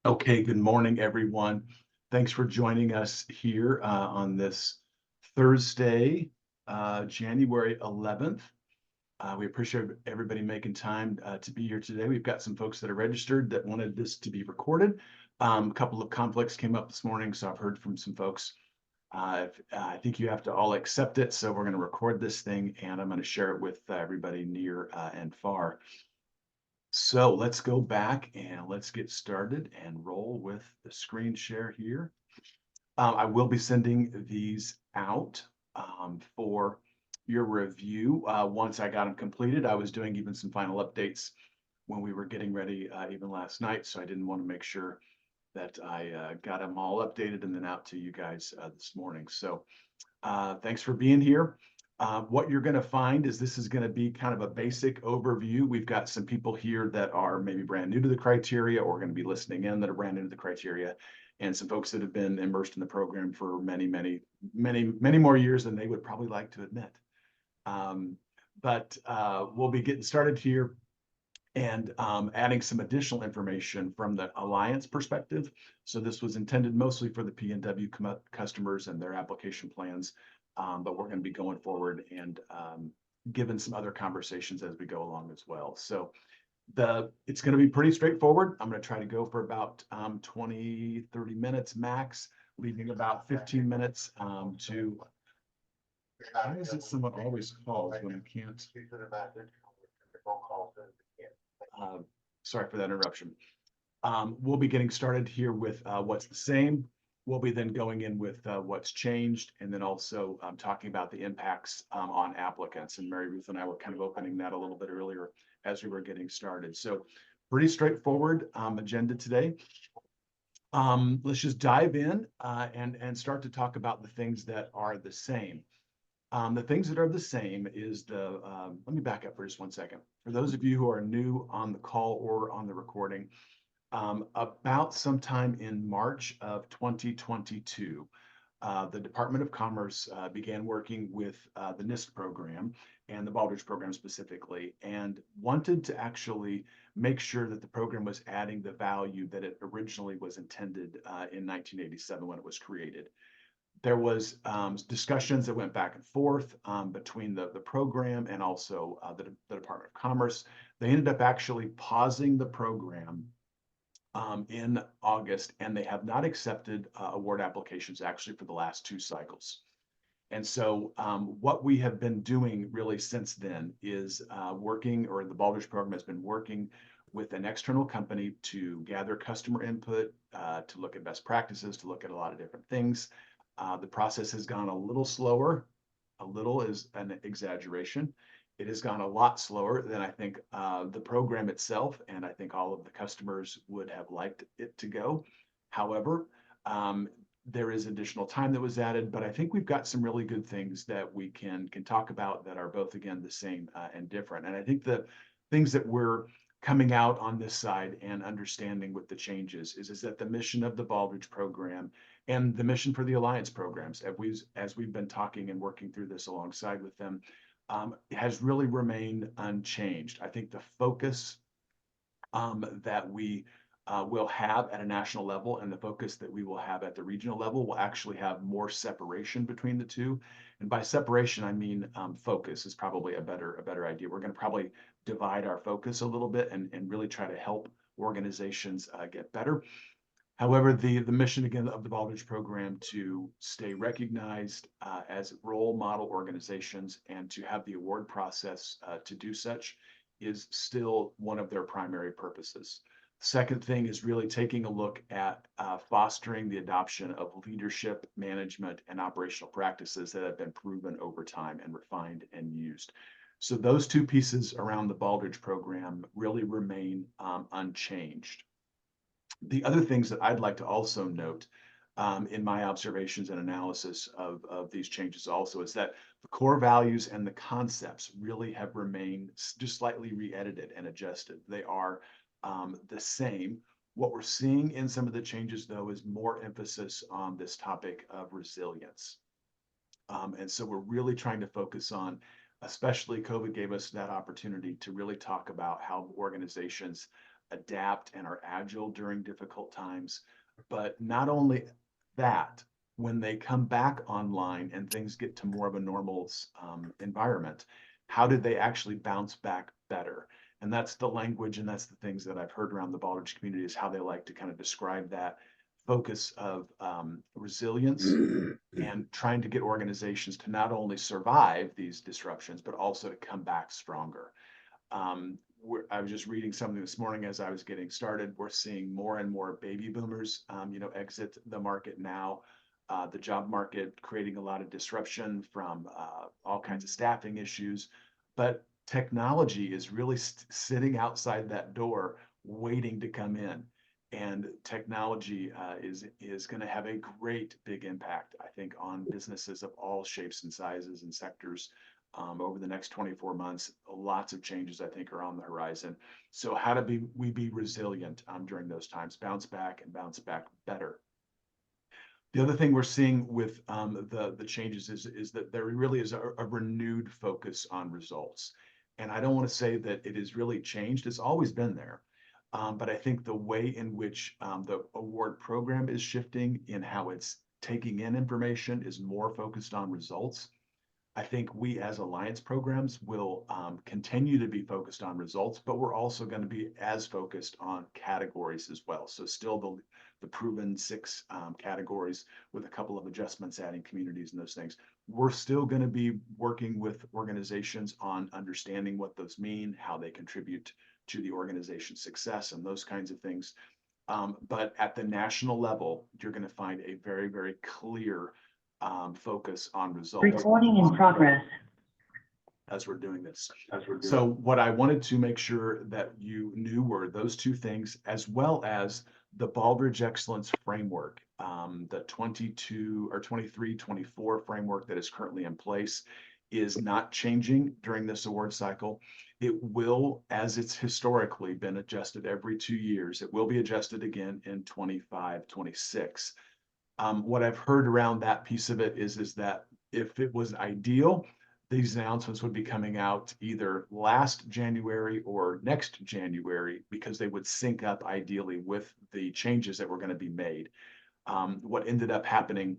Okay, good morning, everyone. Thanks for joining us here on this Thursday, January 11th. We appreciate everybody making time to be here today. We've got some folks that are registered that wanted this to be recorded. A couple of conflicts came up this morning, so I've heard from some folks. I think you have to all accept it, so we're going to record this thing and I'm going to share it with everybody near and far. So let's go back and let's get started and roll with the screen share here. I will be sending these out for your review once I got them completed. I was doing even some final updates when we were getting ready even last night, so I didn't want to make sure that I got them all updated and then out to you guys this morning. So thanks for being here. What you're going to find is this is going to be kind of a basic overview. We've got some people here that are maybe brand new to the criteria or going to be listening in that are brand new to the criteria, and some folks that have been immersed in the program for many more years than they would probably like to admit. But we'll be getting started here and adding some additional information from the Alliance perspective. So this was intended mostly for the PENW customers and their application plans, but we're going to be going forward and given some other conversations as we go along as well. So it's going to be pretty straightforward. I'm going to try to go for about 20, 30 minutes max, leaving about 15 minutes to. Why is it someone always calls when I can't? Sorry for that interruption. We'll be getting started here with what's the same. We'll be then going in with what's changed, and then also talking about the impacts on applicants. And Mary Ruth and I were kind of opening that a little bit earlier as we were getting started. So pretty straightforward agenda today. Let's just dive in and start to talk about the things that are the same. The things that are the same is let me back up for just 1 second. For those of you who are new on the call or on the recording, about sometime in March of 2022, the Department of Commerce began working with the NIST program and the Baldrige program specifically, and wanted to actually make sure that the program was adding the value that it originally was intended in 1987 when it was created. There was discussions that went back and forth between the program and also the Department of Commerce. They ended up actually pausing the program in August, and they have not accepted award applications actually for the last 2 cycles. And so what we have been doing really since then is working, or the Baldrige program has been working with an external company to gather customer input, to look at best practices, to look at a lot of different things. The process has gone a little slower. A little is an exaggeration. It has gone a lot slower than I think the program itself, and I think all of the customers would have liked it to go. However, there is additional time that was added, but I think we've got some really good things that we can talk about that are both, again, the same and different. And I think the things that we're coming out on this side and understanding with the changes is that the mission of the Baldrige program and the mission for the Alliance programs, as we've been talking and working through this alongside with them, has really remained unchanged. I think the focus that we will have at a national level and the focus that we will have at the regional level will actually have more separation between the two. And by separation, I mean focus is probably a better idea. We're going to probably divide our focus a little bit and really try to help organizations get better. However, the mission, again, of the Baldrige program to stay recognized as role model organizations and to have the award process to do such is still one of their primary purposes. Second thing is really taking a look at fostering the adoption of leadership, management, and operational practices that have been proven over time and refined and used. So those 2 pieces around the Baldrige program really remain unchanged. The other things that I'd like to also note in my observations and analysis of these changes also is that the core values and the concepts really have remained just slightly re-edited and adjusted. They are the same. What we're seeing in some of the changes, though, is more emphasis on this topic of resilience. And so we're really trying to focus on, especially COVID gave us that opportunity to really talk about how organizations adapt and are agile during difficult times. But not only that, when they come back online and things get to more of a normal environment, how did they actually bounce back better? And that's the language and that's the things that I've heard around the Baldrige community is how they like to kind of describe that focus of resilience and trying to get organizations to not only survive these disruptions, but also to come back stronger. I was just reading something this morning as I was getting started. We're seeing more and more baby boomers, exit the market now. The job market creating a lot of disruption from all kinds of staffing issues, but technology is really sitting outside that door, waiting to come in. And technology is going to have a great big impact, I think, on businesses of all shapes and sizes and sectors over the next 24 months. Lots of changes, I think, are on the horizon. So how do we be resilient during those times, bounce back and bounce back better? The other thing we're seeing with the changes is that there really is a renewed focus on results. And I don't want to say that it has really changed. It's always been there. But I think the way in which the award program is shifting in how it's taking in information is more focused on results. I think we as alliance programs will continue to be focused on results, but we're also going to be as focused on categories as well. So still the proven 6 categories with a couple of adjustments, adding communities and those things. We're still going to be working with organizations on understanding what those mean, how they contribute to the organization's success and those kinds of things. But at the national level, you're going to find a very, very clear focus on results. Recording in progress. As we're doing this. So what I wanted to make sure that you knew were those 2 things, as well as the Baldrige Excellence Framework, the 22 or 23-24 framework that is currently in place is not changing during this award cycle. It will, as it's historically been adjusted every 2 years, it will be adjusted again in 25-26. What I've heard around that piece of it is that if it was ideal, these announcements would be coming out either last January or next January, because they would sync up ideally with the changes that were going to be made. What ended up happening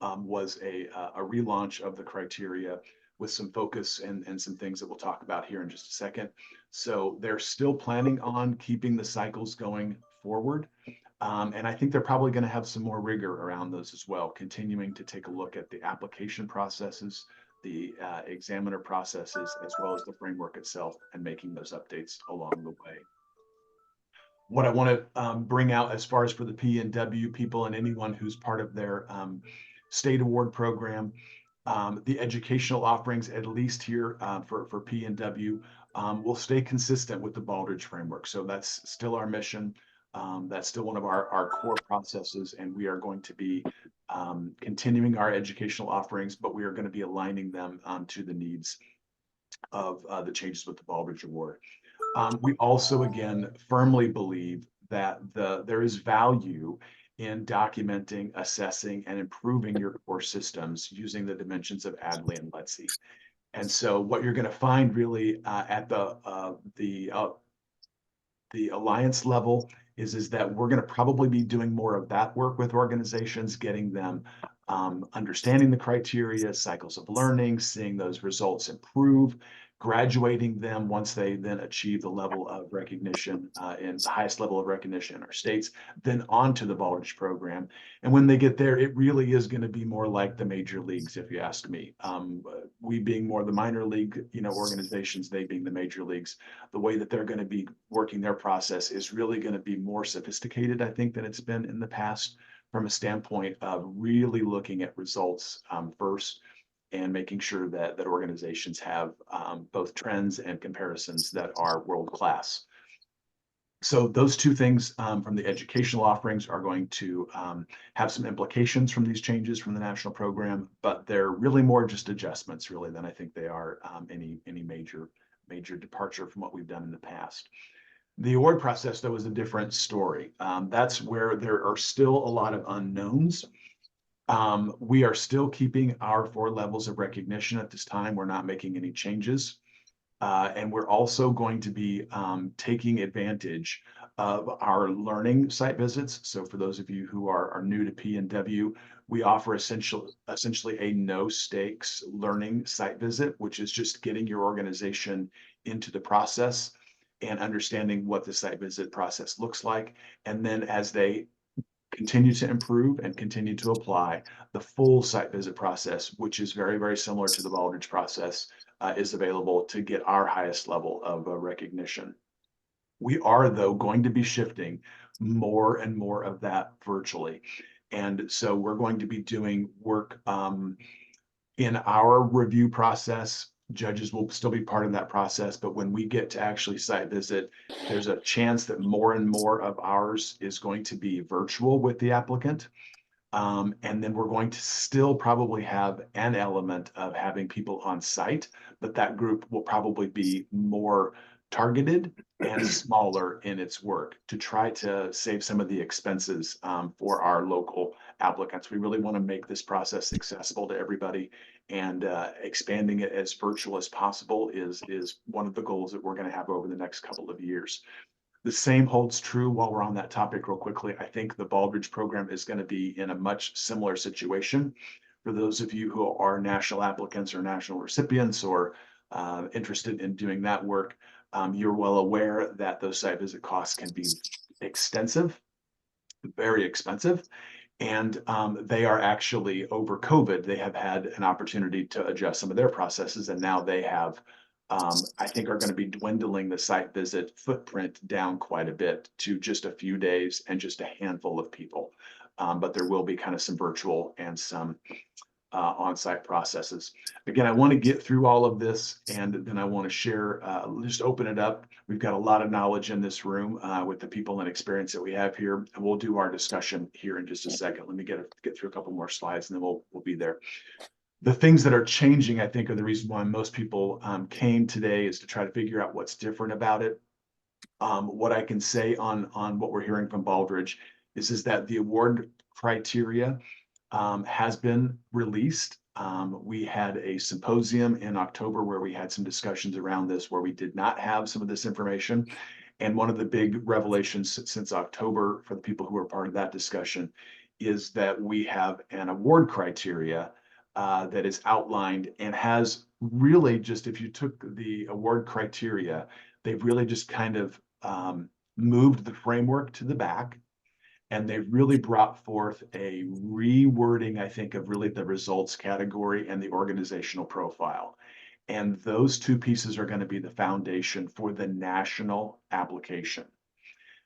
was a relaunch of the criteria with some focus and some things that we'll talk about here in just a second. So they're still planning on keeping the cycles going forward. And I think they're probably going to have some more rigor around those as well, continuing to take a look at the application processes, the examiner processes, as well as the framework itself, and making those updates along the way. What I want to bring out as far as for the PENW people and anyone who's part of their state award program, the educational offerings, at least here for PENW, will stay consistent with the Baldrige framework. So that's still our mission. That's still one of our core processes, and we are going to be continuing our educational offerings, but we are going to be aligning them to the needs of the changes with the Baldrige Award. We also, again, firmly believe that there is value in documenting, assessing, and improving your core systems using the dimensions of ADLI and LETC. And so what you're going to find really at the alliance level is that we're going to probably be doing more of that work with organizations, getting them understanding the criteria, cycles of learning, seeing those results improve, graduating them once they then achieve the level of recognition in the highest level of recognition in our states, then on to the Baldrige program. And when they get there, it really is going to be more like the major leagues, if you ask me. We being more the minor league, organizations, they being the major leagues, the way that they're going to be working their process is really going to be more sophisticated, I think, than it's been in the past, from a standpoint of really looking at results first, and making sure that organizations have both trends and comparisons that are world-class. So those 2 things from the educational offerings are going to have some implications from these changes from the national program, but they're really more just adjustments, really, than I think they are any major departure from what we've done in the past. The award process, though, is a different story. That's where there are still a lot of unknowns. We are still keeping our 4 levels of recognition at this time. We're not making any changes. And we're also going to be taking advantage of our learning site visits. So for those of you who are new to PNW, we offer essentially a no stakes learning site visit, which is just getting your organization into the process and understanding what the site visit process looks like. And then as they continue to improve and continue to apply, the full site visit process, which is very, very similar to the Baldrige process, is available to get our highest level of recognition. We are, though, going to be shifting more and more of that virtually. And so we're going to be doing work in our review process. Judges will still be part of that process, but when we get to actually site visit, there's a chance that more and more of ours is going to be virtual with the applicant. And then we're going to still probably have an element of having people on site, but that group will probably be more targeted and smaller in its work to try to save some of the expenses for our local applicants. We really want to make this process accessible to everybody, and expanding it as virtual as possible is one of the goals that we're going to have over the next couple of years. The same holds true while we're on that topic real quickly. I think the Baldrige program is going to be in a much similar situation. For those of you who are national applicants or national recipients or interested in doing that work, you're well aware that those site visit costs can be extensive, very expensive. And they are actually, over COVID, they have had an opportunity to adjust some of their processes. And now they have, I think, are going to be dwindling the site visit footprint down quite a bit to just a few days and just a handful of people. But there will be kind of some virtual and some on-site processes. Again, I want to get through all of this, and then I want to share, just open it up. We've got a lot of knowledge in this room with the people and experience that we have here, and we'll do our discussion here in just a second. Let me get through a couple more slides, and then we'll be there. The things that are changing, I think, are the reason why most people came today, is to try to figure out what's different about it. What I can say on what we're hearing from Baldrige is that the award criteria has been released. We had a symposium in October where we had some discussions around this, where we did not have some of this information. And one of the big revelations since October for the people who were part of that discussion is that we have an award criteria that is outlined and has really just, if you took the award criteria, they've really just kind of moved the framework to the back. And they really brought forth a rewording, I think, of really the results category and the organizational profile. And those two pieces are going to be the foundation for the national application.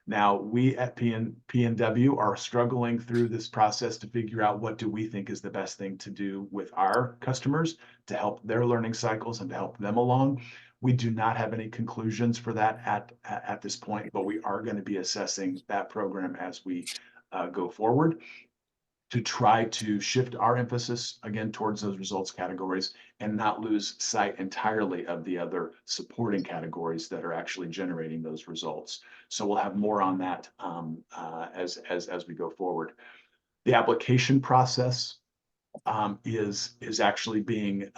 Now, we at PNW are struggling through this process to figure out what do we think is the best thing to do with our customers to help their learning cycles and to help them along. We do not have any conclusions for that at this point, but we are going to be assessing that program as we go forward to try to shift our emphasis again towards those results categories and not lose sight entirely of the other supporting categories that are actually generating those results. So we'll have more on that as we go forward. The application process is actually being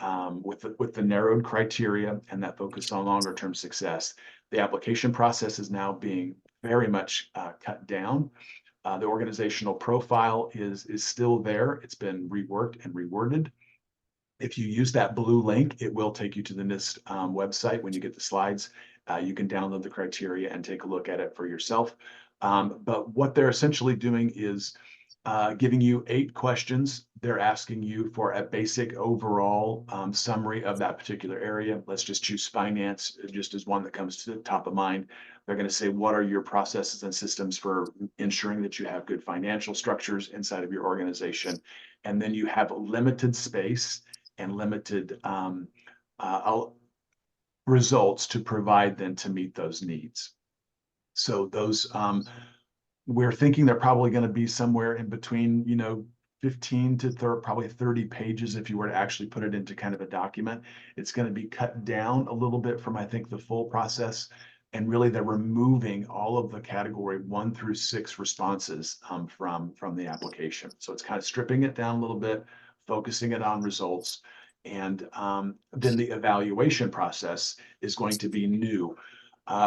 with the narrowed criteria and that focus on longer term success. The application process is now being very much cut down. The organizational profile is still there. It's been reworked and reworded. If you use that blue link, it will take you to the NIST website. When you get the slides, you can download the criteria and take a look at it for yourself. But what they're essentially doing is giving you 8 questions. They're asking you for a basic overall summary of that particular area. Let's just choose finance just as one that comes to the top of mind. They're going to say, what are your processes and systems for ensuring that you have good financial structures inside of your organization? And then you have limited space and limited results to provide then to meet those needs. So those we're thinking they're probably going to be somewhere in between, 15 to probably 30 pages if you were to actually put it into kind of a document. It's going to be cut down a little bit from, I think, the full process. And really, they're removing all of the category 1 through 6 responses from the application. So it's kind of stripping it down a little bit, focusing it on results. And then the evaluation process is going to be new.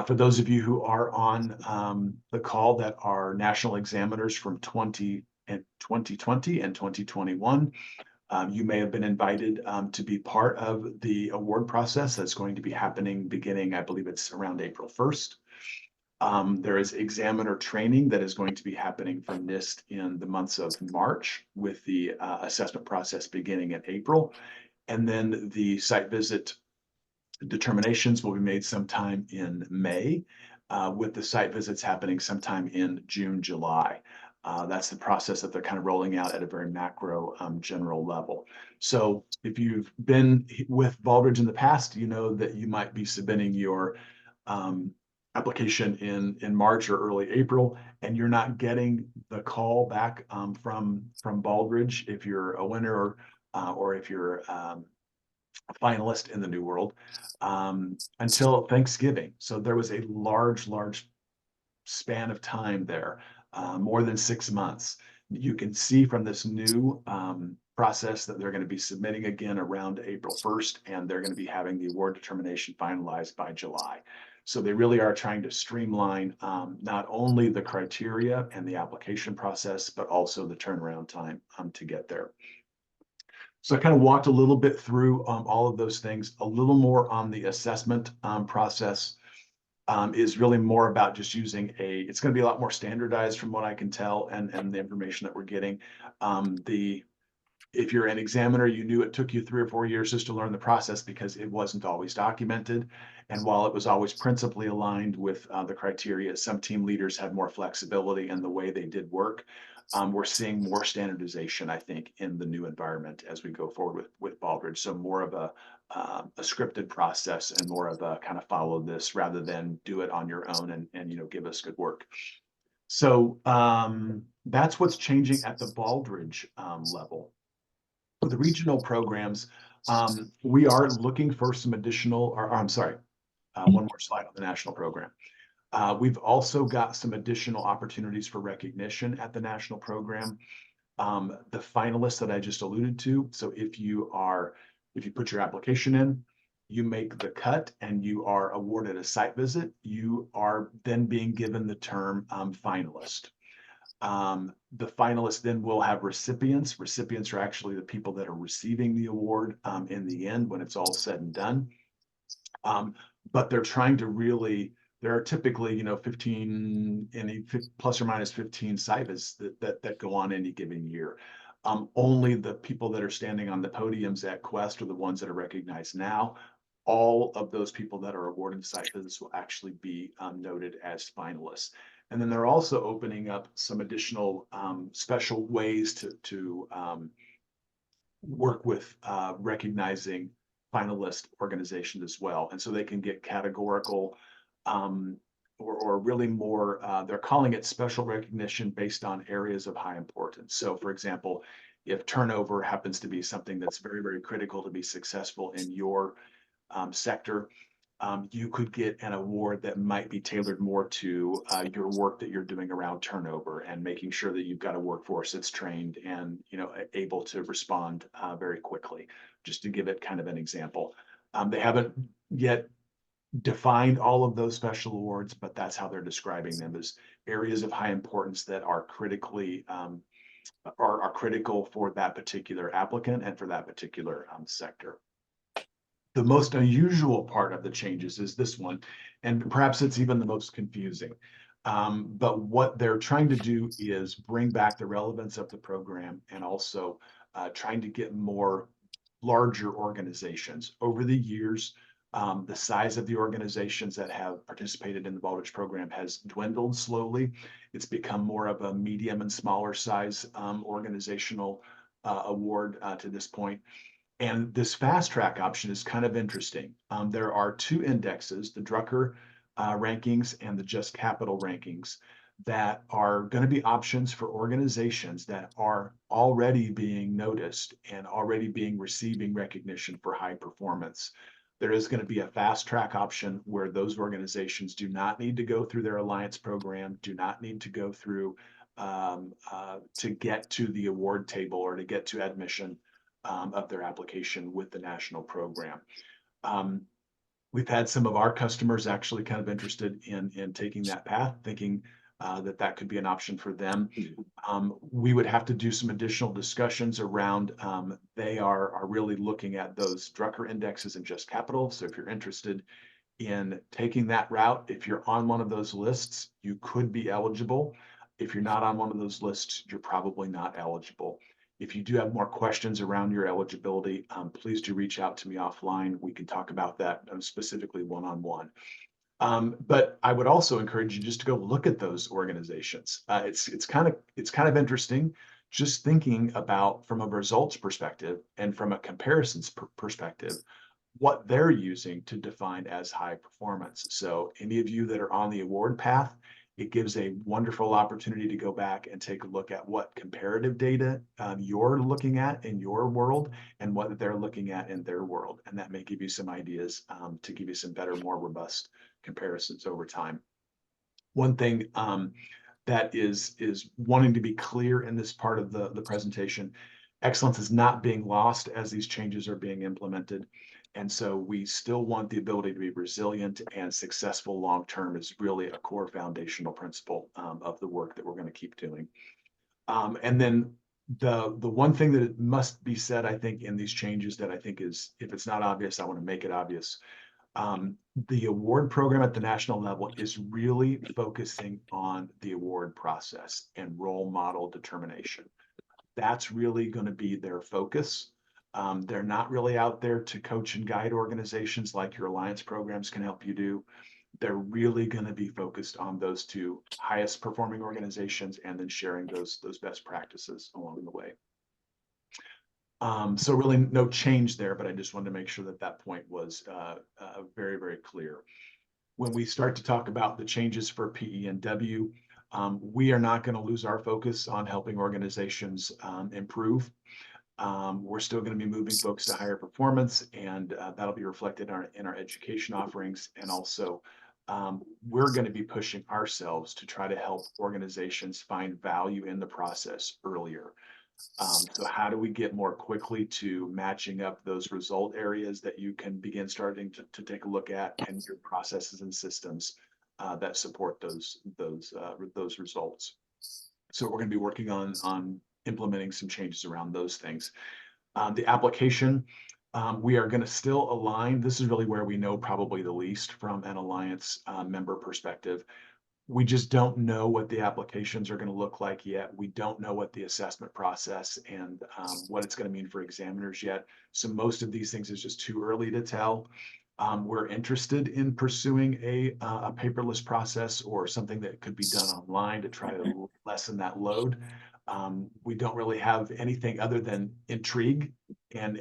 For those of you who are on the call that are national examiners from 2020 and 2021, you may have been invited to be part of the award process that's going to be happening beginning, I believe it's around April 1st. There is examiner training that is going to be happening from NIST in the months of March, with the assessment process beginning in April. And then the site visit determinations will be made sometime in May, with the site visits happening sometime in June, July. That's the process that they're kind of rolling out at a very macro general level. So if you've been with Baldrige in the past, you know that you might be submitting your application in March or early April, and you're not getting the call back from Baldrige if you're a winner, or if you're a finalist in the New World, until Thanksgiving. So there was a large span of time there, more than 6 months. You can see from this new process that they're going to be submitting again around April 1st, and they're going to be having the award determination finalized by July. So they really are trying to streamline not only the criteria and the application process, but also the turnaround time to get there. So I kind of walked a little bit through all of those things. A little more on the assessment process is really more about just using it's going to be a lot more standardized from what I can tell, and the information that we're getting. If you're an examiner, you knew it took you 3 or 4 years just to learn the process because it wasn't always documented. And while it was always principally aligned with the criteria, some team leaders had more flexibility in the way they did work. We're seeing more standardization, I think, in the new environment as we go forward with Baldrige. So more of a scripted process, and more of a kind of follow this rather than do it on your own and give us good work. So that's what's changing at the Baldrige level. For the regional programs, we are looking for some additional, or I'm sorry, one more slide on the national program. We've also got some additional opportunities for recognition at the national program. The finalists that I just alluded to. So if you put your application in, you make the cut, and you are awarded a site visit, you are then being given the term finalist. The finalists then will have recipients. Recipients are actually the people that are receiving the award in the end when it's all said and done. But they're trying to really, there are typically, 15, plus or minus 15 site visits that go on any given year. Only the people that are standing on the podiums at Quest are the ones that are recognized now. All of those people that are awarded site visits will actually be noted as finalists. And then they're also opening up some additional special ways to work with recognizing finalist organizations as well. And so they can get categorical or really more, they're calling it special recognition based on areas of high importance. So for example, if turnover happens to be something that's very, very critical to be successful in your sector, you could get an award that might be tailored more to your work that you're doing around turnover, and making sure that you've got a workforce that's trained and able to respond very quickly, just to give it kind of an example. They haven't yet defined all of those special awards, but that's how they're describing them, as areas of high importance that are critically are critical for that particular applicant and for that particular sector. The most unusual part of the changes is this one, and perhaps it's even the most confusing. But what they're trying to do is bring back the relevance of the program, and also trying to get more larger organizations. Over the years, the size of the organizations that have participated in the Baldrige program has dwindled slowly. It's become more of a medium and smaller size organizational award to this point. And this fast track option is kind of interesting. There are 2 indexes, the Drucker rankings and the Just Capital rankings, that are going to be options for organizations that are already being noticed and already receiving recognition for high performance. There is going to be a fast track option where those organizations do not need to go through their alliance program, do not need to go through to get to the award table or to get to admission. of their application with the national program. Um, We've had some of our customers actually kind of interested in taking that path, thinking that could be an option for them. We would have to do some additional discussions around, they are really looking at those Drucker indexes and just capital. So if you're interested in taking that route, if you're on one of those lists, you could be eligible. If you're not on one of those lists, you're probably not eligible. If you do have more questions around your eligibility, please do reach out to me offline. We can talk about that specifically one-on-one. But I would also encourage you just to go look at those organizations. It's kind of interesting just thinking about from a results perspective and from a comparisons perspective what they're using to define as high performance. So any of you that are on the award path, it gives a wonderful opportunity to go back and take a look at what comparative data you're looking at in your world and what they're looking at in their world. And that may give you some ideas to give you some better, more robust comparisons over time. One thing that is wanting to be clear in this part of the presentation, excellence is not being lost as these changes are being implemented. And so we still want the ability to be resilient and successful long-term is really a core foundational principle of the work that we're going to keep doing. And then the one thing that must be said, I think, in these changes that I think is, if it's not obvious, I want to make it obvious. The award program at the national level is really focusing on the award process and role model determination. That's really going to be their focus. They're not really out there to coach and guide organizations like your alliance programs can help you do. They're really going to be focused on those two highest performing organizations and then sharing those best practices along the way. So really no change there, but I just wanted to make sure that that point was very, very clear. When we start to talk about the changes for PENW, we are not going to lose our focus on helping organizations improve. We're still going to be moving folks to higher performance, and that'll be reflected in our education offerings. And also, we're going to be pushing ourselves to try to help organizations find value in the process earlier. So how do we get more quickly to matching up those result areas that you can begin starting to take a look at and your processes and systems that support those results. So we're going to be working on implementing some changes around those things. The application, we are going to still align. This is really where we know probably the least from an alliance member perspective. We just don't know what the applications are going to look like yet. We don't know what the assessment process and what it's going to mean for examiners yet. So most of these things is just too early to tell. We're interested in pursuing a paperless process or something that could be done online to try to lessen that load. We don't really have anything other than intrigue and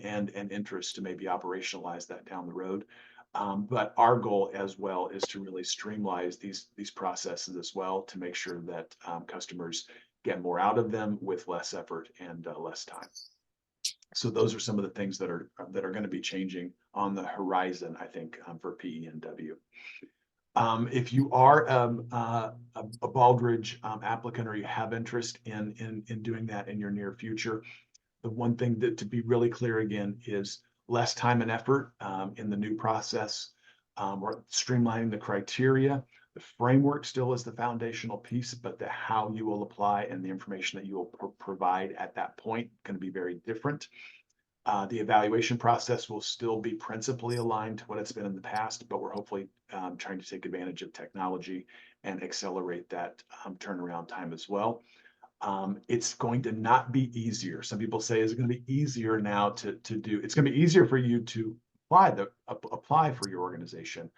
interest to maybe operationalize that down the road. But our goal as well is to really streamline these processes as well to make sure that customers get more out of them with less effort and less time. So those are some of the things that are going to be changing on the horizon, I think, for PENW. If you are a Baldrige applicant or you have interest in doing that in your near future, the one thing that to be really clear again is less time and effort in the new process. We're streamlining the criteria. The framework still is the foundational piece, but the how you will apply and the information that you will provide at that point going to be very different. The evaluation process will still be principally aligned to what it's been in the past, but we're hopefully trying to take advantage of technology and accelerate that turnaround time as well. It's going to not be easier. Some people say, is it going to be easier now to do? It's going to be easier for you to apply for your organization,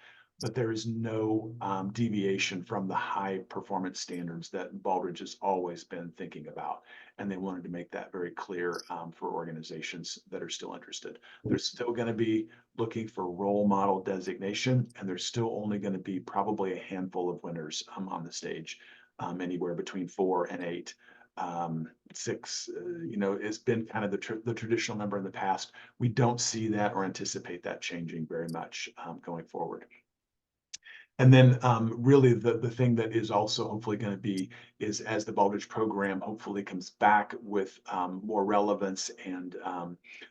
but there is no deviation from the high performance standards that Baldrige has always been thinking about. And they wanted to make that very clear for organizations that are still interested. They're still going to be looking for role model designation, and there's still only going to be probably a handful of winners on the stage, anywhere between 4 and 8. 6, has been kind of the traditional number in the past. We don't see that or anticipate that changing very much going forward. And then really the thing that is also hopefully going to be is as the Baldrige program hopefully comes back with more relevance and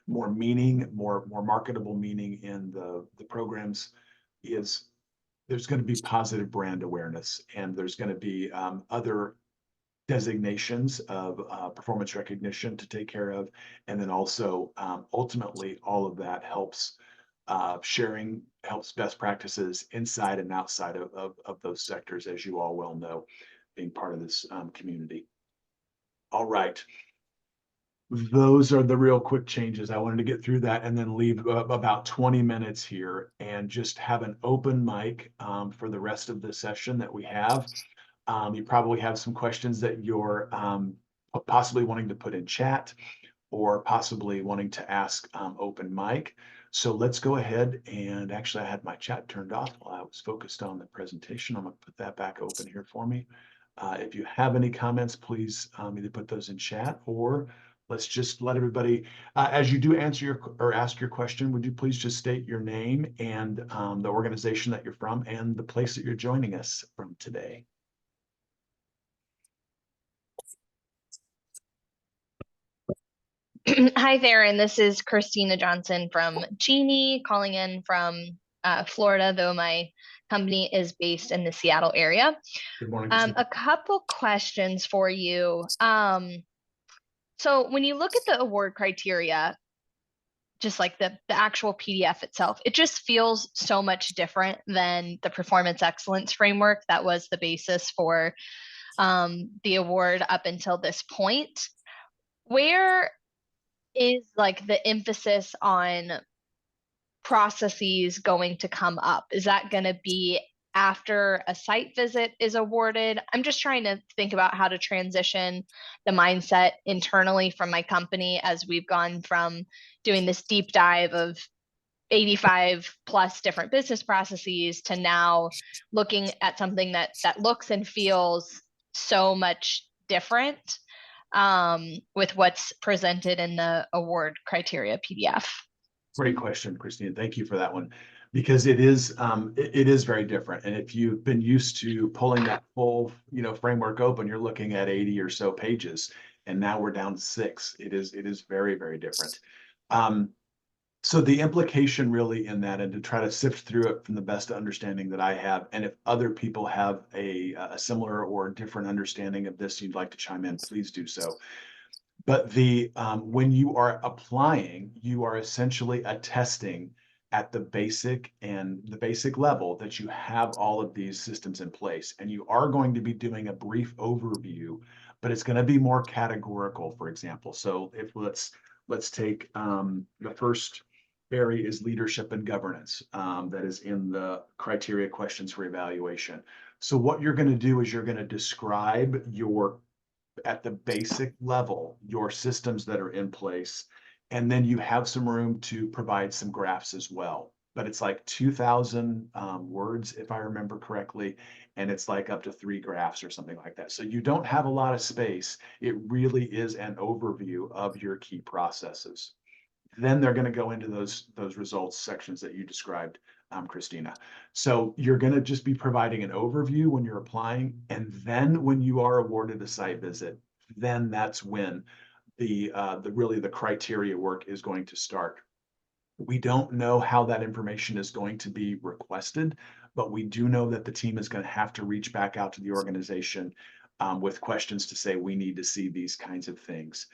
more meaning, more marketable meaning in the programs, is there's going to be positive brand awareness, and there's going to be other designations of performance recognition to take care of. And then also ultimately all of that helps sharing, helps best practices inside and outside of those sectors, as you all well know, being part of this community. All right. Those are the real quick changes. I wanted to get through that and then leave about 20 minutes here and just have an open mic for the rest of the session that we have. You probably have some questions that you're possibly wanting to put in chat or possibly wanting to ask open mic. So let's go ahead, and actually I had my chat turned off while I was focused on the presentation. I'm gonna put that back open here for me. If you have any comments, please either put those in chat, or let's just let everybody, as you do answer your or ask your question, would you please just state your name and the organization that you're from and the place that you're joining us from today. Hi there, and this is Christina Johnson from Genie, calling in from Florida, though my company is based in the Seattle area. Good morning, Christina. A couple questions for you. So when you look at the award criteria, just like the actual PDF itself, it just feels so much different than the performance excellence framework that was the basis for the award up until this point. Where is like the emphasis on processes going to come up? Is that going to be after a site visit is awarded? I'm just trying to think about how to transition the mindset internally from my company as we've gone from doing this deep dive of 85 plus different business processes to now looking at something that looks and feels so much different with what's presented in the award criteria PDF. Great question, Christine. Thank you for that one, because it is very different. And if you've been used to pulling that full, framework open, you're looking at 80 or so pages, and now we're down to 6. It is very, very different. So the implication really in that, and to try to sift through it from the best understanding that I have, and if other people have a similar or different understanding of this, you'd like to chime in, please do so. But when you are applying, you are essentially attesting at the basic level that you have all of these systems in place, and you are going to be doing a brief overview, but it's going to be more categorical, for example. So if let's take the first area is leadership and governance, that is in the criteria questions for evaluation. So what you're going to do is you're going to describe at the basic level, your systems that are in place. And then you have some room to provide some graphs as well. But it's like 2,000 words, if I remember correctly. And it's like up to 3 graphs or something like that. So you don't have a lot of space. It really is an overview of your key processes. Then they're going to go into those results sections that you described, Christina. So you're going to just be providing an overview when you're applying, and then when you are awarded a site visit, then that's when the criteria work is going to start. We don't know how that information is going to be requested, but we do know that the team is going to have to reach back out to the organization with questions to say, we need to see these kinds of things.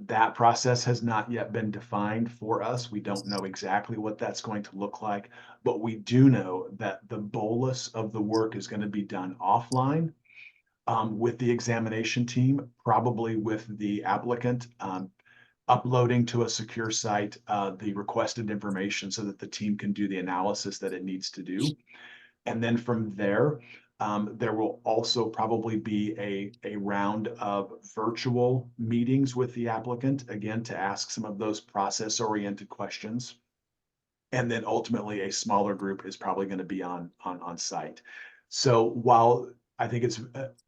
That process has not yet been defined for us. We don't know exactly what that's going to look like, but we do know that the bolus of the work is going to be done offline with the examination team, probably with the applicant uploading to a secure site the requested information so that the team can do the analysis that it needs to do. And then from there, there will also probably be a round of virtual meetings with the applicant, again, to ask some of those process-oriented questions. And then ultimately, a smaller group is probably going to be on site. So while I think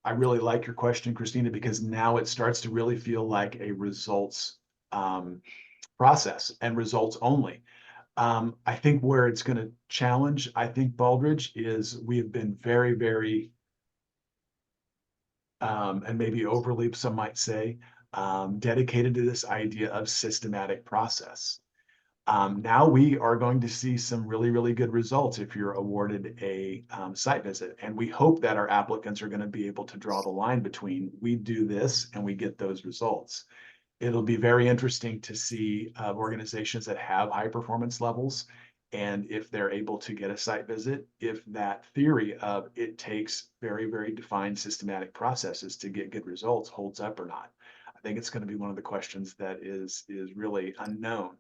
I really like your question, Christina, because now it starts to really feel like a results process and results only. I think where it's going to challenge, I think Baldrige is we have been very, very, and maybe overly, some might say, dedicated to this idea of systematic process. Now we are going to see some really, really good results if you're awarded a site visit. And we hope that our applicants are going to be able to draw the line between we do this and we get those results. It'll be very interesting to see organizations that have high performance levels. And if they're able to get a site visit, if that theory of it takes very, very defined systematic processes to get good results holds up or not. I think it's going to be one of the questions that is really unknown,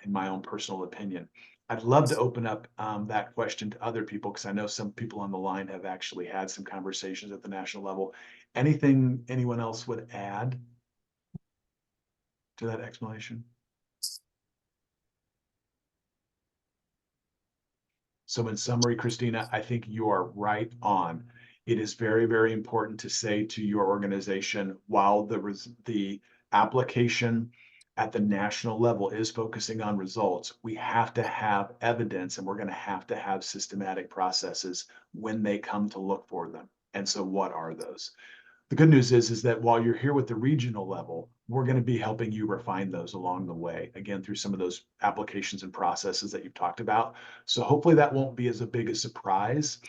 in my own personal opinion. I'd love to open up that question to other people because I know some people on the line have actually had some conversations at the national level. Anything anyone else would add to that explanation? So in summary, Christina, I think you are right on. It is very, very important to say to your organization, while the application at the national level is focusing on results, we have to have evidence and we're going to have systematic processes when they come to look for them. And so what are those? The good news is that while you're here with the regional level, we're going to be helping you refine those along the way, again, through some of those applications and processes that you've talked about. So hopefully that won't be as a big a surprise.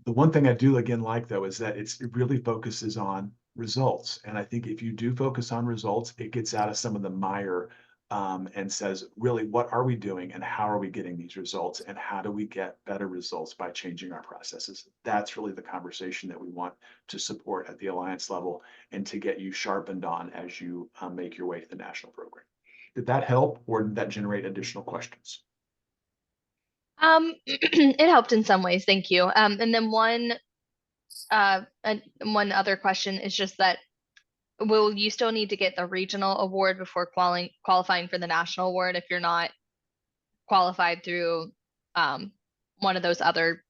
The one thing I do again like though is that it really focuses on results. And I think if you do focus on results, it gets out of some of the mire, and says, really, what are we doing and how are we getting these results and how do we get better results by changing our processes? That's really the conversation that we want to support at the alliance level and to get you sharpened on as you make your way to the national program. Did that help or did that generate additional questions? It helped in some ways, thank you. And then one other question is just that will you still need to get the regional award before qualifying for the national award if you're not qualified through one of those other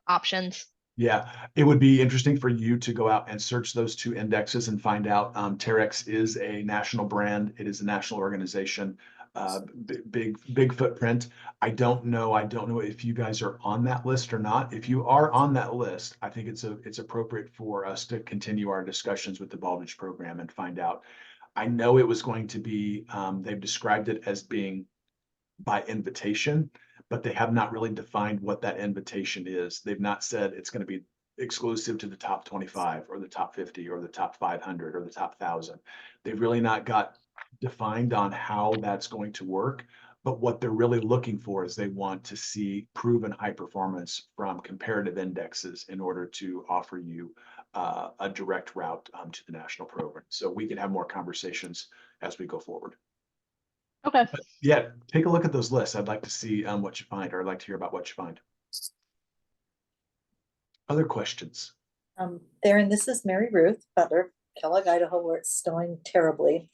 options? Yeah, it would be interesting for you to go out and search those two indexes and find out. Terex is a national brand. It is a national organization, big footprint. I don't know if you guys are on that list or not. If you are on that list, I think it's appropriate for us to continue our discussions with the Baldrige program and find out. I know it was going to be, they've described it as being by invitation, but they have not really defined what that invitation is. They've not said it's going to be exclusive to the top 25 or the top 50 or the top 500 or the top 1,000. They've really not got defined on how that's going to work. But what they're really looking for is they want to see proven high performance from comparative indexes in order to offer you a direct route to the national program. So we can have more conversations as we go forward. Okay. But yeah, take a look at those lists. I'd like to see what you find, or I'd like to hear about what you find. Other questions? Theron, this is Mary Ruth Butler, Kellogg, Idaho, where it's snowing terribly.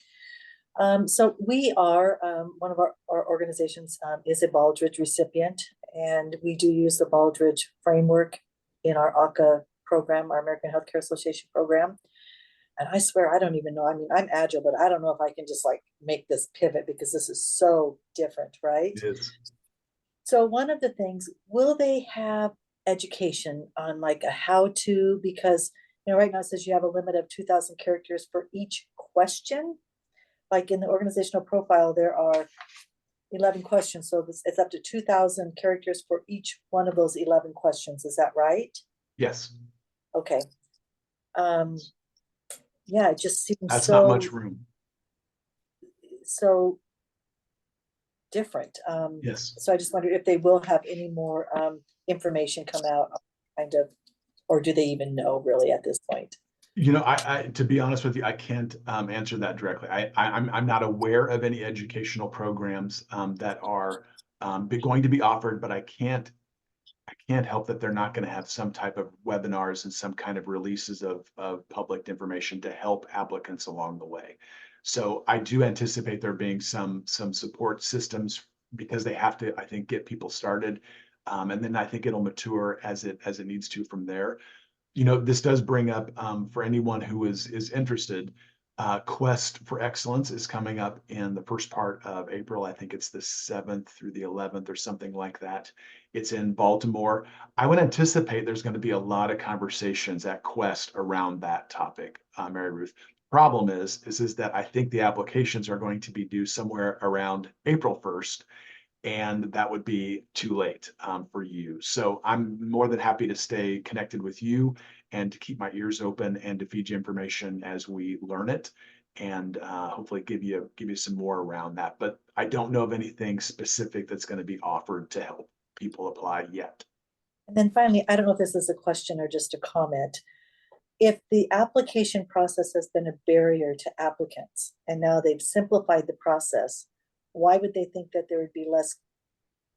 So we are, one of our organizations is a Baldrige recipient, and we do use the Baldrige framework in our AHCA program, our American Healthcare Association program. And I swear, I don't even know. I mean, I'm agile, but I don't know if I can just like make this pivot because this is so different, right? It is. So one of the things, will they have education on like a how to, because right now it says you have a limit of 2,000 characters for each question. Like in the organizational profile, there are 11 questions. So it's up to 2,000 characters for each one of those 11 questions. Is that right? Yes. Okay. Yeah, it just seems That's so not much room. so different. Yes. So I just wonder if they will have any more information come out, kind of, or do they even know really at this point? I to be honest with you, I can't answer that directly. I'm not aware of any educational programs that are going to be offered, but I can't help that they're not going to have some type of webinars and some kind of releases of public information to help applicants along the way. So I do anticipate there being some support systems because they have to, I think, get people started. And then I think it'll mature as it needs to from there. This does bring up for anyone who is interested, Quest for Excellence is coming up in the first part of April. I think it's the 7th through the 11th or something like that. It's in Baltimore. I would anticipate there's going to be a lot of conversations at Quest around that topic, Mary Ruth. Problem is that I think the applications are going to be due somewhere around April 1st, and that would be too late for you. So I'm more than happy to stay connected with you and to keep my ears open and to feed you information as we learn it, and hopefully give you some more around that. But I don't know of anything specific that's going to be offered to help people apply yet. And then finally, I don't know if this is a question or just a comment. If the application process has been a barrier to applicants and now they've simplified the process, why would they think that there would be less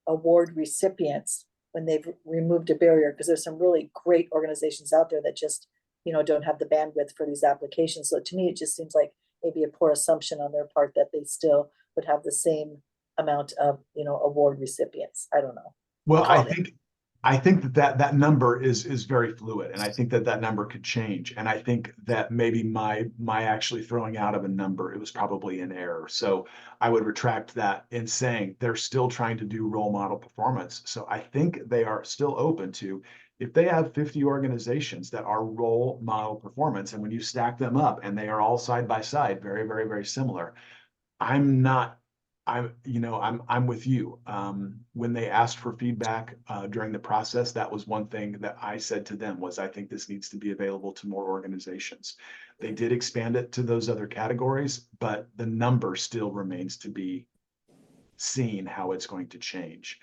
award recipients when they've removed a barrier? Because there's some really great organizations out there that just, don't have the bandwidth for these applications. So to me, it just seems like maybe a poor assumption on their part that they still would have the same amount of, award recipients. I don't know. Well, I think that number is very fluid, and I think that number could change. And I think that maybe my actually throwing out of a number, it was probably an error. So I would retract that in saying they're still trying to do role model performance. So I think they are still open to, if they have 50 organizations that are role model performance, and when you stack them up and they are all side by side, very, very, very similar, I'm with you. When they asked for feedback during the process, that was one thing that I said to them was, I think this needs to be available to more organizations. They did expand it to those other categories, but the number still remains to be seen how it's going to change.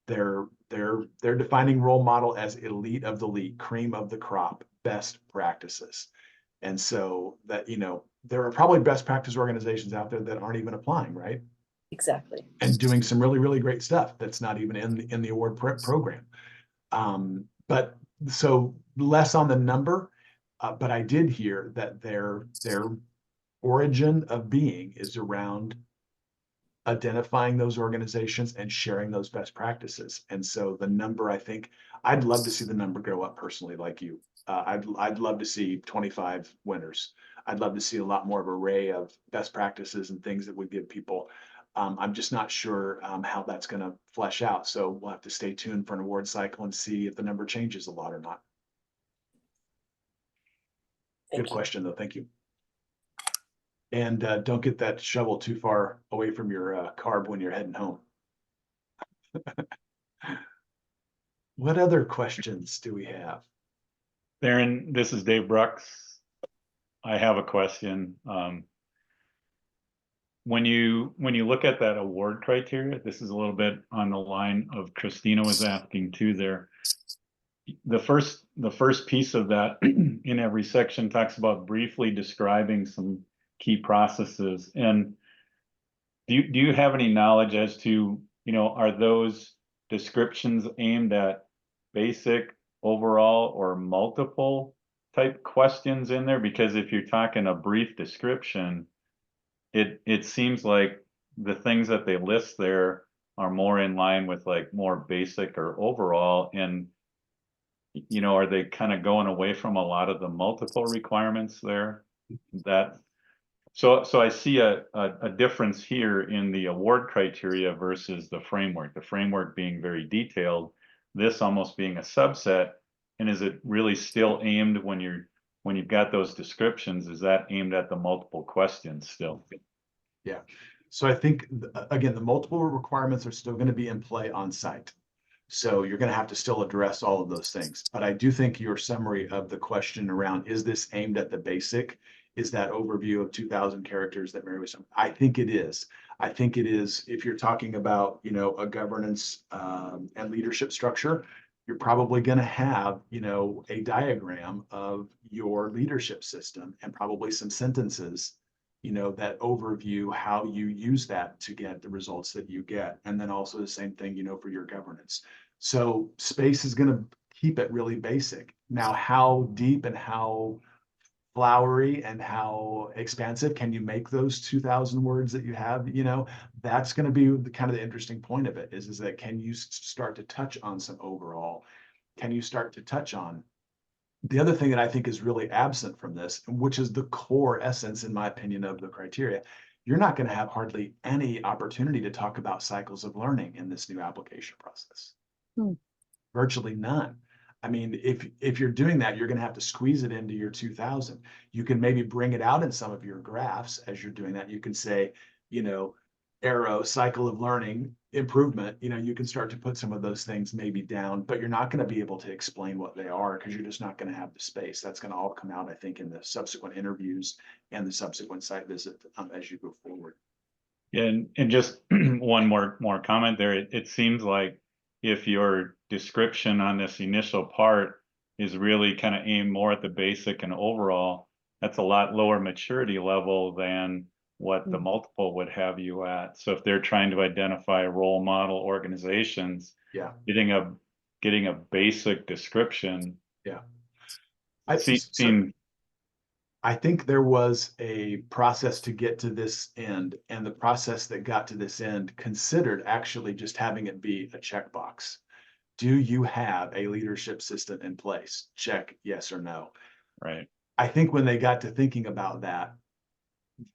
They're defining role model as elite of the elite, cream of the crop, best practices. And so that, there are probably best practice organizations out there that aren't even applying, right? Exactly. And doing some really, really great stuff that's not even in the award program. But so less on the number, but I did hear that their origin of being is around identifying those organizations and sharing those best practices. And so the number, I think, I'd love to see the number go up personally, like you. I'd love to see 25 winners. I'd love to see a lot more of an array of best practices and things that would give people. I'm just not sure how that's going to flesh out. So we'll have to stay tuned for an award cycle and see if the number changes a lot or not. Good question, though. Thank you. And don't get that shovel too far away from your carb when you're heading home. What other questions do we have? Darren, this is Dave Brooks. I have a question. When you look at that award criteria, this is a little bit on the line of Christina was asking too there. The first piece of that in every section talks about briefly describing some key processes. And do you have any knowledge as to, are those descriptions aimed at basic, overall, or multiple type questions in there? Because if you're talking a brief description, it seems like the things that they list there are more in line with like more basic or overall. And, are they kind of going away from a lot of the multiple requirements there? So I see a difference here in the award criteria versus the framework being very detailed, this almost being a subset. And is it really still aimed when you've got those descriptions, is that aimed at the multiple questions still? Yeah. So I think, again, the multiple requirements are still going to be in play on site. So you're going to have to still address all of those things. But I do think your summary of the question around, is this aimed at the basic? Is that overview of 2,000 characters that Mary was talking about? I think it is. I think it is. If you're talking about, a governance and leadership structure, you're probably going to have, a diagram of your leadership system and probably some sentences, that overview how you use that to get the results that you get. And then also the same thing, for your governance. So space is going to keep it really basic. Now, how deep and how flowery and how expansive can you make those 2,000 words that you have? That's going to be the kind of the interesting point of it is that can you start to touch on some overall? Can you start to touch on The other thing that I think is really absent from this, which is the core essence, in my opinion, of the criteria, you're not going to have hardly any opportunity to talk about cycles of learning in this new application process. Virtually none. I mean, if you're doing that, you're going to have to squeeze it into your 2000. You can maybe bring it out in some of your graphs as you're doing that. You can say, you know, arrow, cycle of learning, improvement. You know, you can start to put some of those things maybe down, but you're not going to be able to explain what they are because you're just not going to have the space. That's going to all come out, I think, in the subsequent interviews and the subsequent site visit as you go forward. Yeah, and just one more comment there. It seems like if your description on this initial part is really kind of aimed more at the basic and overall, that's a lot lower maturity level than what the multiple would have you at. So if they're trying to identify role model organizations, Yeah. getting a basic description, Yeah. I think there was a process to get to this end, and the process that got to this end considered actually just having it be a checkbox. Do you have a leadership system in place? Check yes or no. right? I think when they got to thinking about that,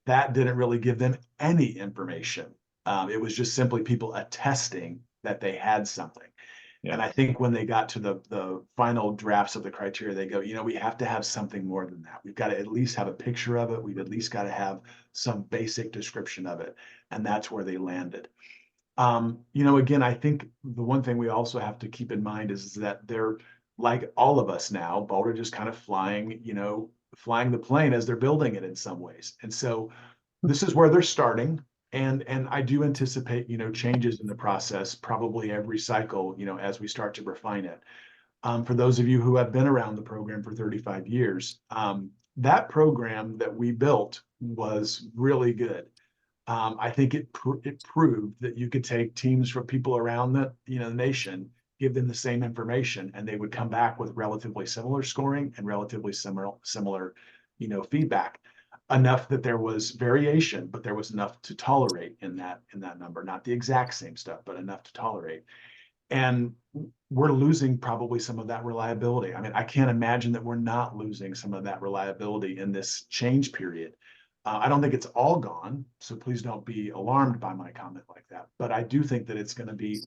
that didn't really give them any information. It was just simply people attesting that they had something. And Yeah, I think when they got to the final drafts of the criteria, they go, you know, we have to have something more than that. We've got to at least have a picture of it. We've at least got to have some basic description of it. And that's where they landed. You know, again, I think the one thing we also have to keep in mind is that they're like all of us now, Baldrige is kind of flying, you know, flying the plane as they're building it in some ways. And so this is where they're starting. And I do anticipate, you know, changes in the process, probably every cycle, you know, as we start to refine it. For those of you who have been around the program for 35 years, that program that we built was really good. I think it proved that you could take teams from people around the, you know, the nation, give them the same information, and they would come back with relatively similar scoring and relatively similar, you know, feedback. Enough that there was variation, but there was enough to tolerate in that number. Not the exact same stuff, but enough to tolerate. And we're losing probably some of that reliability. I mean, I can't imagine that we're not losing some of that reliability in this change period. I don't think it's all gone, so please don't be alarmed by my comment like that. But I do think that it's going to be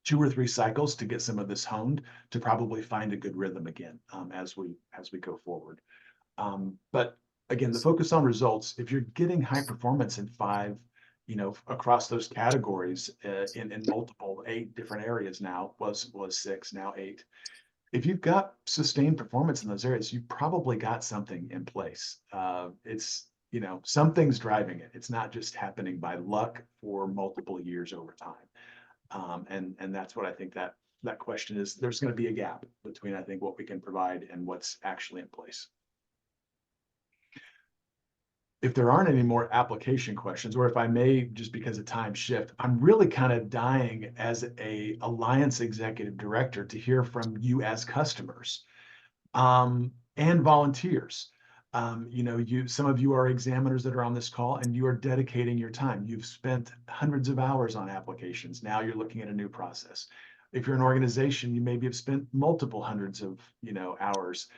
2 or 3 cycles to get some of this honed to probably find a good rhythm again as we go forward. But again, the focus on results, if you're getting high performance in 5, you know, across those categories in multiple 8 different areas now, was 6, now 8. If you've got sustained performance in those areas, you probably got something in place. It's, you know, something's driving it. It's not just happening by luck for multiple years over time. And that's what I think that question is. There's going to be a gap between, I think, what we can provide and what's actually in place. If there aren't any more application questions, or if I may, just because of time shift, I'm really kind of dying as a Alliance Executive Director to hear from you as customers and volunteers. You know, some of you are examiners that are on this call, and you are dedicating your time. You've spent hundreds of hours on applications. Now you're looking at a new process. If you're an organization, you maybe have spent multiple hundreds of, you know, hours.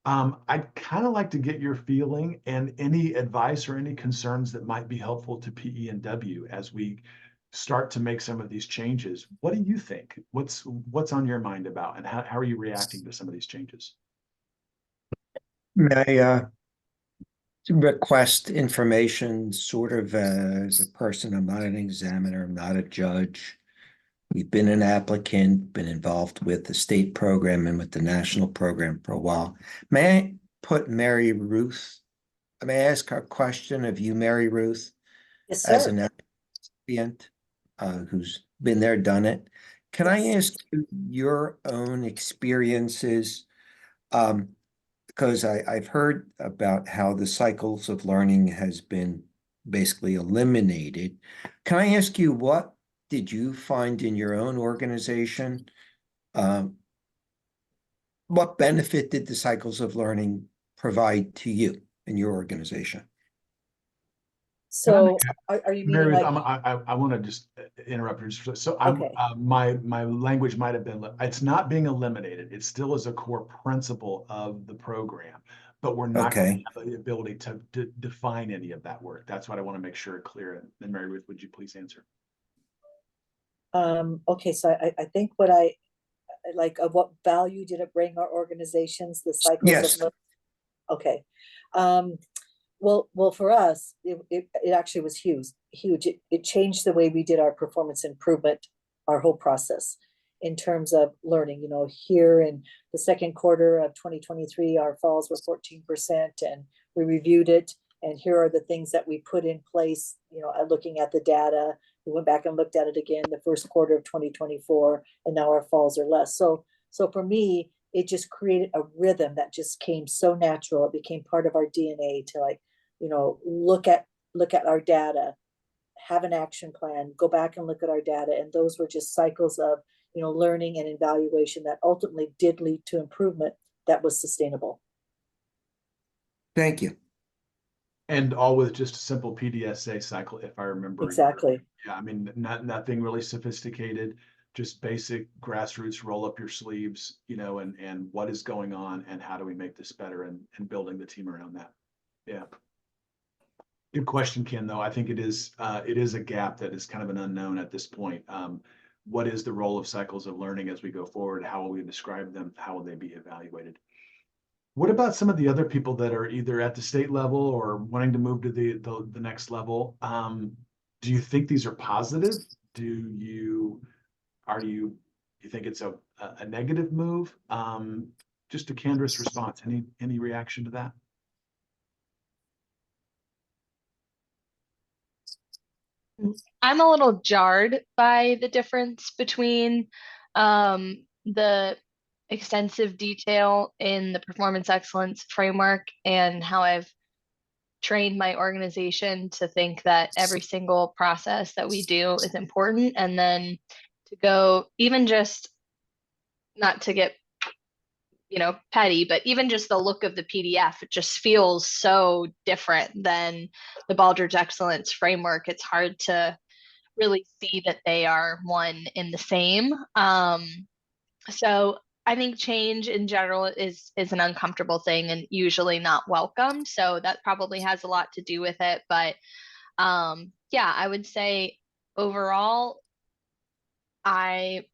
I'd kind of like to get your feeling and any advice or any concerns that might be helpful to PENW as we start to make some of these changes. What do you think? What's on your mind about, and how are you reacting to some of these changes? May I request information sort of as a person? I'm not an examiner, I'm not a judge. We've been an applicant, been involved with the state program and with the national program for a while. May I put Mary Ruth, may I ask a question of you, Mary Ruth? Yes, As sir. an applicant who's been there, done it. Can I Yes. ask you your own experiences? Because I've heard about how the cycles of learning has been basically eliminated. Can I ask you, what did you find in your own organization? What benefit did the cycles of learning provide to you in your organization? So are you Mary meaning Ruth, like, I want to just interrupt you. So I'm, Okay. my language might have been, it's not being eliminated. It still is a core principle of the program, but we're not going Okay. to have the ability to define any of that work. That's what I want to make sure clear. And Mary Ruth, would you please answer? okay, so I think what I, like, of what value did it bring our organizations, the cycles of, Yes. okay. Well, for us, it actually was huge. It changed the way we did our performance improvement, our whole process in terms of learning. You know, here in the second quarter of 2023, our falls were 14%, and we reviewed it. And here are the things that we put in place, you know, looking at the data. We went back and looked at it again the first quarter of 2024, and now our falls are less. So for me, it just created a rhythm that just came so natural. It became part of our DNA to, like, you know, look at our data, have an action plan, go back and look at our data. And those were just cycles of, you know, learning and evaluation that ultimately did lead to improvement that was sustainable. Thank you. And all with just a simple PDSA cycle, if I remember. Exactly. Yeah, I mean, nothing really sophisticated, just basic grassroots, roll up your sleeves, you know, and what is going on and how do we make this better, and building the team around that. Yeah. Good question, Ken, though. I think it is a gap that is kind of an unknown at this point. What is the role of cycles of learning as we go forward? How will we describe them? How will they be evaluated? What about some of the other people that are either at the state level or wanting to move to the next level? Do you think these are positive? You think it's a negative move? Just a candorous response. Any reaction to that? I'm a little jarred by the difference between the extensive detail in the performance excellence framework and how I've trained my organization to think that every single process that we do is important. And then to go, even just, not to get, you know, petty, but even just the look of the PDF, it just feels so different than the Baldrige Excellence framework. It's hard to really see that they are one in the same. So I think change in general is an uncomfortable thing and usually not welcome. So that probably has a lot to do with it. But yeah, I would say overall, I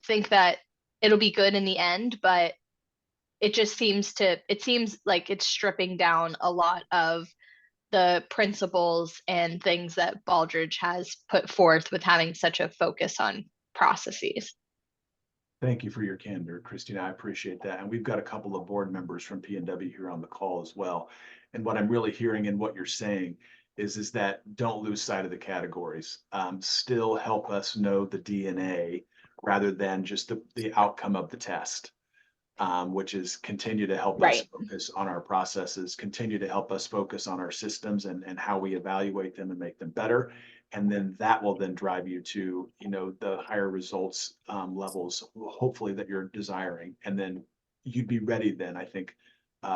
think that it'll be good in the end, but it seems like it's stripping down a lot of the principles and things that Baldrige has put forth with having such a focus on processes. Thank you for your candor, Christina. I appreciate that. And we've got a couple of board members from PNW here on the call as well. And what I'm really hearing in what you're saying is that don't lose sight of the categories. Still help us know the DNA rather than just the outcome of the test. Which is continue to help us focus on our processes, continue to help us focus on our systems and how we evaluate them and make them better. And then that will then drive you to, you know, the higher results levels, hopefully, that you're desiring. And then you'd be ready then, I think,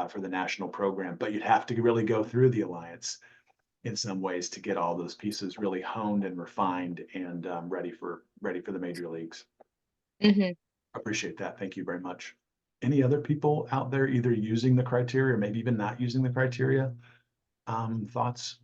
for the national program. But you'd have to really go through the alliance in some ways to get all those pieces really honed and refined and ready for the major leagues. Mm-hmm. Appreciate that. Thank you very much. Any other people out there either using the criteria or maybe even not using the criteria? Thoughts?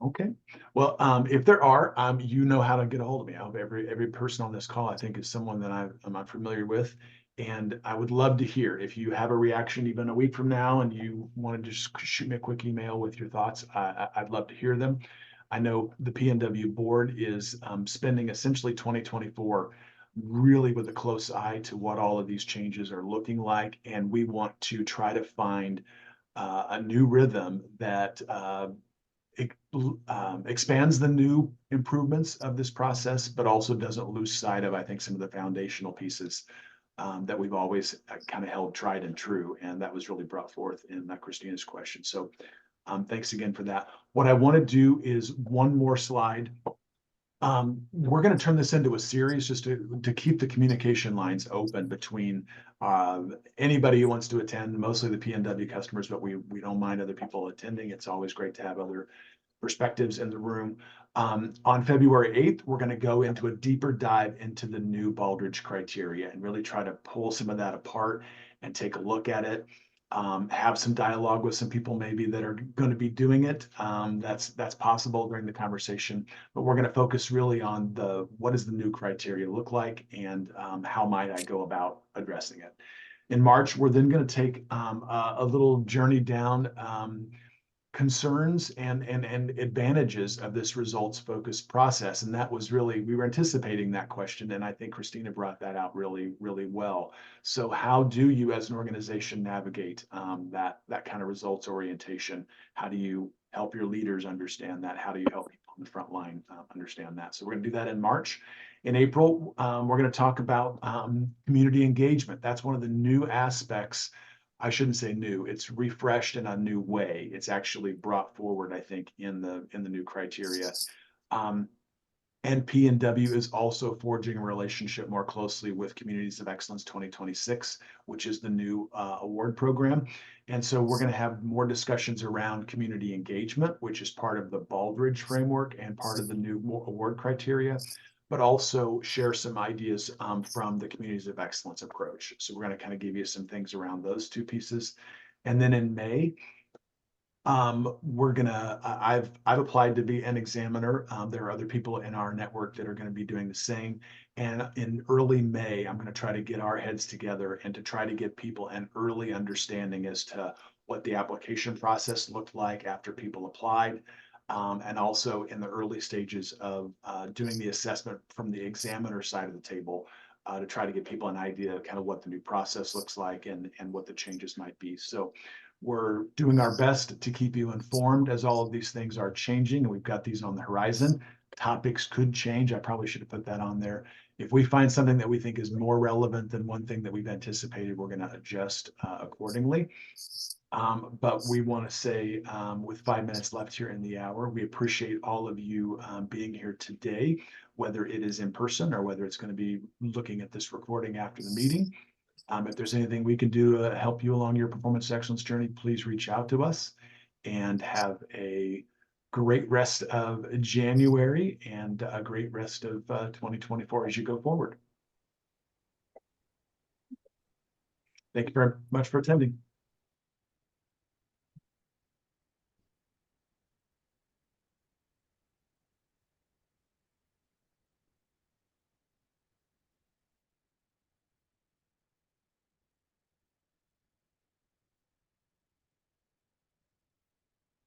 Okay. Well, if there are, you know how to get a hold of me. I hope every person on this call, I think, is someone that I'm familiar with. And I would love to hear if you have a reaction even a week from now and you want to just shoot me a quick email with your thoughts. I'd love to hear them. I know the PNW board is spending essentially 2024 really with a close eye to what all of these changes are looking like. And we want to try to find a new rhythm that expands the new improvements of this process, but also doesn't lose sight of, I think, some of the foundational pieces that we've always kind of held tried and true. And that was really brought forth in Christina's question. So thanks again for that. What I want to do is one more slide We're going to turn this into a series just to keep the communication lines open between anybody who wants to attend, mostly the PNW customers, but we don't mind other people attending. It's always great to have other perspectives in the room. On February 8th, we're going to go into a deeper dive into the new Baldrige criteria and really try to pull some of that apart and take a look at it. Have some dialogue with some people maybe that are going to be doing it. That's possible during the conversation, but we're going to focus really on what does the new criteria look like, and how might I go about addressing it. In March, we're then going to take a little journey down concerns and advantages of this results focused process. And that was really, we were anticipating that question. And I think Christina brought that out really, really well. So how do you as an organization navigate that kind of results orientation? How do you help your leaders understand that? How do you help people on the front line understand that? So we're going to do that in March. In April, we're going to talk about community engagement. That's one of the new aspects. I shouldn't say new, it's refreshed in a new way. It's actually brought forward, I think, in the new criteria. And PENW is also forging a relationship more closely with Communities of Excellence 2026, which is the new award program. And so we're going to have more discussions around community engagement, which is part of the Baldrige framework and part of the new award criteria, but also share some ideas from the Communities of Excellence approach. So we're going to kind of give you some things around those two pieces. And then in May, I've applied to be an examiner. There are other people in our network that are going to be doing the same. And in early May, I'm going to try to get our heads together and to try to give people an early understanding as to what the application process looked like after people applied. And also in the early stages of doing the assessment from the examiner side of the table, to try to give people an idea of kind of what the new process looks like and what the changes might be. So we're doing our best to keep you informed as all of these things are changing, and we've got these on the horizon. Topics could change. I probably should have put that on there. If we find something that we think is more relevant than one thing that we've anticipated, we're going to adjust accordingly. But we want to say, with 5 minutes left here in the hour, we appreciate all of you being here today, whether it is in person or whether it's going to be looking at this recording after the meeting. If there's anything we can do to help you along your performance excellence journey, please reach out to us, and have a great rest of January and a great rest of 2024 as you go forward. Thank you very much for attending.